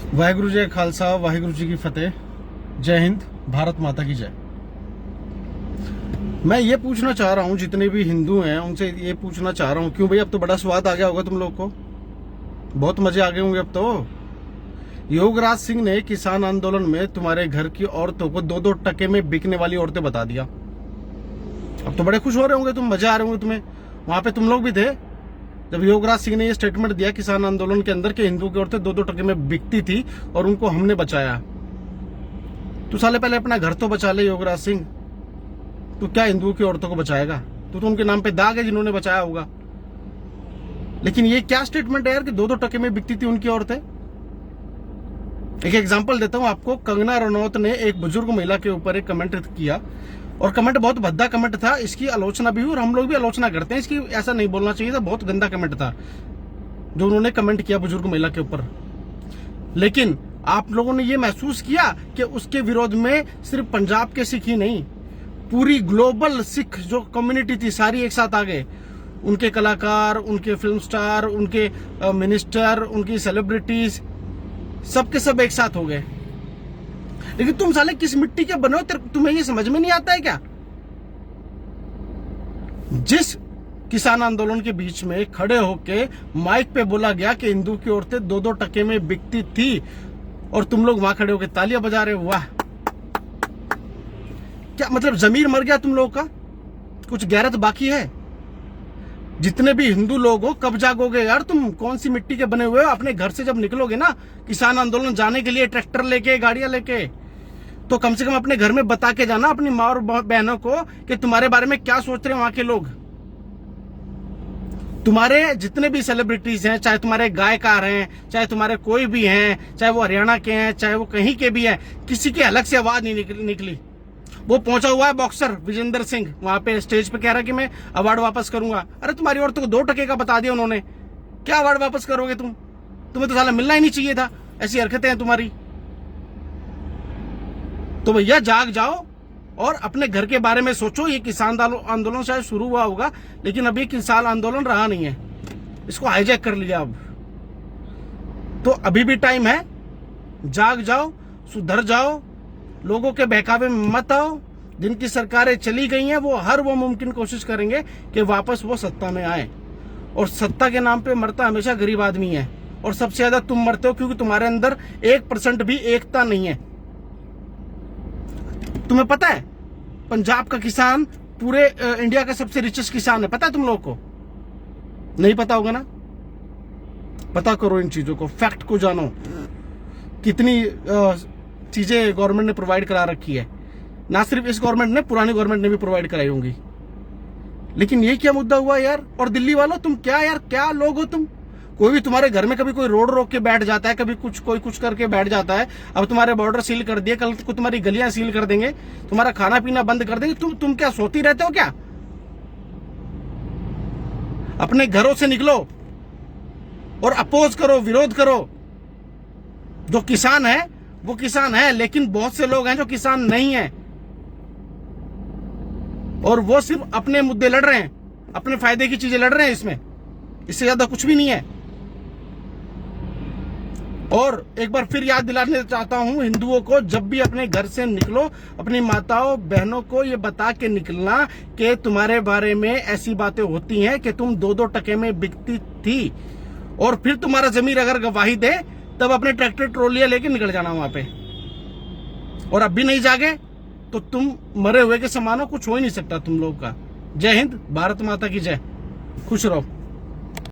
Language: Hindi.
वाहिगुरु जी का खालसा, वाहिगुरु जी की फतेह। जय हिंद, भारत माता की जय। मैं ये पूछना चाह रहा हूँ, जितने भी हिंदू हैं उनसे ये पूछना चाह रहा हूँ, क्यों भाई अब तो बड़ा स्वाद आ गया होगा तुम लोग को, बहुत मजे आ गए होंगे अब तो। योगराज सिंह ने किसान आंदोलन में तुम्हारे घर की औरतों को 2-2 टके में बिकने वाली औरतें बता दिया। अब तो बड़े खुश हो रहे होंगे तुम, मजे आ रहे होंगे तुम्हें। वहां पे तुम लोग भी थे जब योगराज सिंह ने ये स्टेटमेंट दिया किसान आंदोलन के अंदर कि हिंदू की औरतें 2-2 टके में बिकती थी और उनको हमने बचाया। तू साले पहले अपना घर तो बचा ले योगराज सिंह। तू क्या हिंदुओं की औरतों को बचाएगा? तू तो उनके नाम पे दाग है जिन्होंने बचाया होगा। लेकिन ये क्या स्टेटमेंट है यार कि 2-2 टके में बिकती थी उनकी औरतें। एक एग्जांपल देता हूं आपको। कंगना रनौत ने एक बुजुर्ग महिला के ऊपर एक कमेंट किया और कमेंट बहुत भद्दा कमेंट था। इसकी आलोचना भी हुई और हम लोग भी आलोचना करते हैं इसकी। ऐसा नहीं बोलना चाहिए था, बहुत गंदा कमेंट था जो उन्होंने कमेंट किया बुजुर्ग महिला के ऊपर। लेकिन आप लोगों ने ये महसूस किया कि उसके विरोध में सिर्फ पंजाब के सिख ही नहीं, पूरी ग्लोबल सिख जो कम्युनिटी थी सारी एक साथ आ गए। उनके कलाकार, उनके फिल्म स्टार, उनके मिनिस्टर, उनकी सेलिब्रिटीज, सबके सब एक साथ हो गए। लेकिन तुम साले किस मिट्टी के बने हो? तुम्हें ये समझ में नहीं आता है क्या? जिस किसान आंदोलन के बीच में खड़े होके माइक पे बोला गया कि हिंदू की औरतें 2-2 टके में बिकती थी और तुम लोग वहां खड़े होके तालियां बजा रहे हो। वाह, क्या मतलब जमीर मर गया तुम लोगों का? कुछ गैरत बाकी है? जितने भी हिंदू लोग हो, कब जागोगे यार तुम? कौन सी मिट्टी के बने हुए हो? अपने घर से जब निकलोगे ना किसान आंदोलन जाने के लिए, ट्रैक्टर लेके, गाड़ियां लेके, तो कम से कम अपने घर में बता के जाना अपनी माँ और बहनों को कि तुम्हारे बारे में क्या सोच रहे हैं वहां के लोग। तुम्हारे जितने भी सेलिब्रिटीज हैं, चाहे तुम्हारे गायकार हैं, चाहे तुम्हारे कोई भी हैं, चाहे वो हरियाणा के हैं, चाहे वो कहीं के भी हैं, किसी की अलग से आवाज नहीं निकली। वो पहुंचा हुआ है बॉक्सर विजेंद्र सिंह, वहां पे स्टेज पे कह रहा है कि मैं अवार्ड वापस करूंगा। अरे तुम्हारी औरतों को 2 टके का बता दिया उन्होंने, क्या अवार्ड वापस करोगे तुम? तुम्हें तो साला मिलना ही नहीं चाहिए था। ऐसी हरकतें हैं तुम्हारी। तो भैया जाग जाओ और अपने घर के बारे में सोचो। ये किसान आंदोलन शायद शुरू हुआ होगा, लेकिन अभी किसान आंदोलन रहा नहीं है, इसको हाईजैक कर लिया अब। तो अभी भी टाइम है, जाग जाओ, सुधर जाओ, लोगों के बहकावे में मत आओ। जिनकी सरकारें चली गई हैं वो हर वो मुमकिन कोशिश करेंगे कि वापस वो सत्ता में आए। और सत्ता के नाम पे मरता हमेशा गरीब आदमी है, और सबसे ज्यादा तुम मरते हो क्योंकि तुम्हारे अंदर 1% भी एकता नहीं है। तुम्हें पता है पंजाब का किसान पूरे इंडिया का सबसे रिचेस्ट किसान है, पता है तुम लोग को? नहीं पता होगा ना? पता करो इन चीजों को, फैक्ट को जानो। कितनी चीजें गवर्नमेंट ने प्रोवाइड करा रखी है। ना सिर्फ इस गवर्नमेंट ने, पुरानी गवर्नमेंट ने भी प्रोवाइड कराई होंगी। लेकिन ये क्या मुद्दा हुआ यार? और दिल्ली वालों, तुम क्या यार, क्या लोग हो तुम? कोई भी तुम्हारे घर में कभी कोई रोड रोक के बैठ जाता है, कभी कोई कुछ करके बैठ जाता है। अब तुम्हारे बॉर्डर सील कर दिए, कल को तुम्हारी गलियां सील कर देंगे, तुम्हारा खाना पीना बंद कर देंगे। तुम क्या सोती रहते हो क्या? अपने घरों से निकलो और अपोज करो, विरोध करो। जो किसान है वो किसान है, लेकिन बहुत से लोग हैं जो किसान नहीं है और वो सिर्फ अपने मुद्दे लड़ रहे हैं, अपने फायदे की चीजें लड़ रहे हैं। इसमें इससे ज्यादा कुछ भी नहीं है। और एक बार फिर याद दिलाने चाहता हूं हिंदुओं को, जब भी अपने घर से निकलो अपनी माताओं बहनों को ये बता के निकलना कि तुम्हारे बारे में ऐसी बातें होती हैं कि तुम 2-2 टके में बिकती थी। और फिर तुम्हारा जमीर अगर गवाही दे तब अपने ट्रैक्टर ट्रॉलियां लेके निकल जाना वहां पे। और अब भी नहीं जागे तो तुम मरे हुए के समान हो, कुछ हो ही नहीं सकता तुम लोग का। जय हिंद, भारत माता की जय। खुश रहो।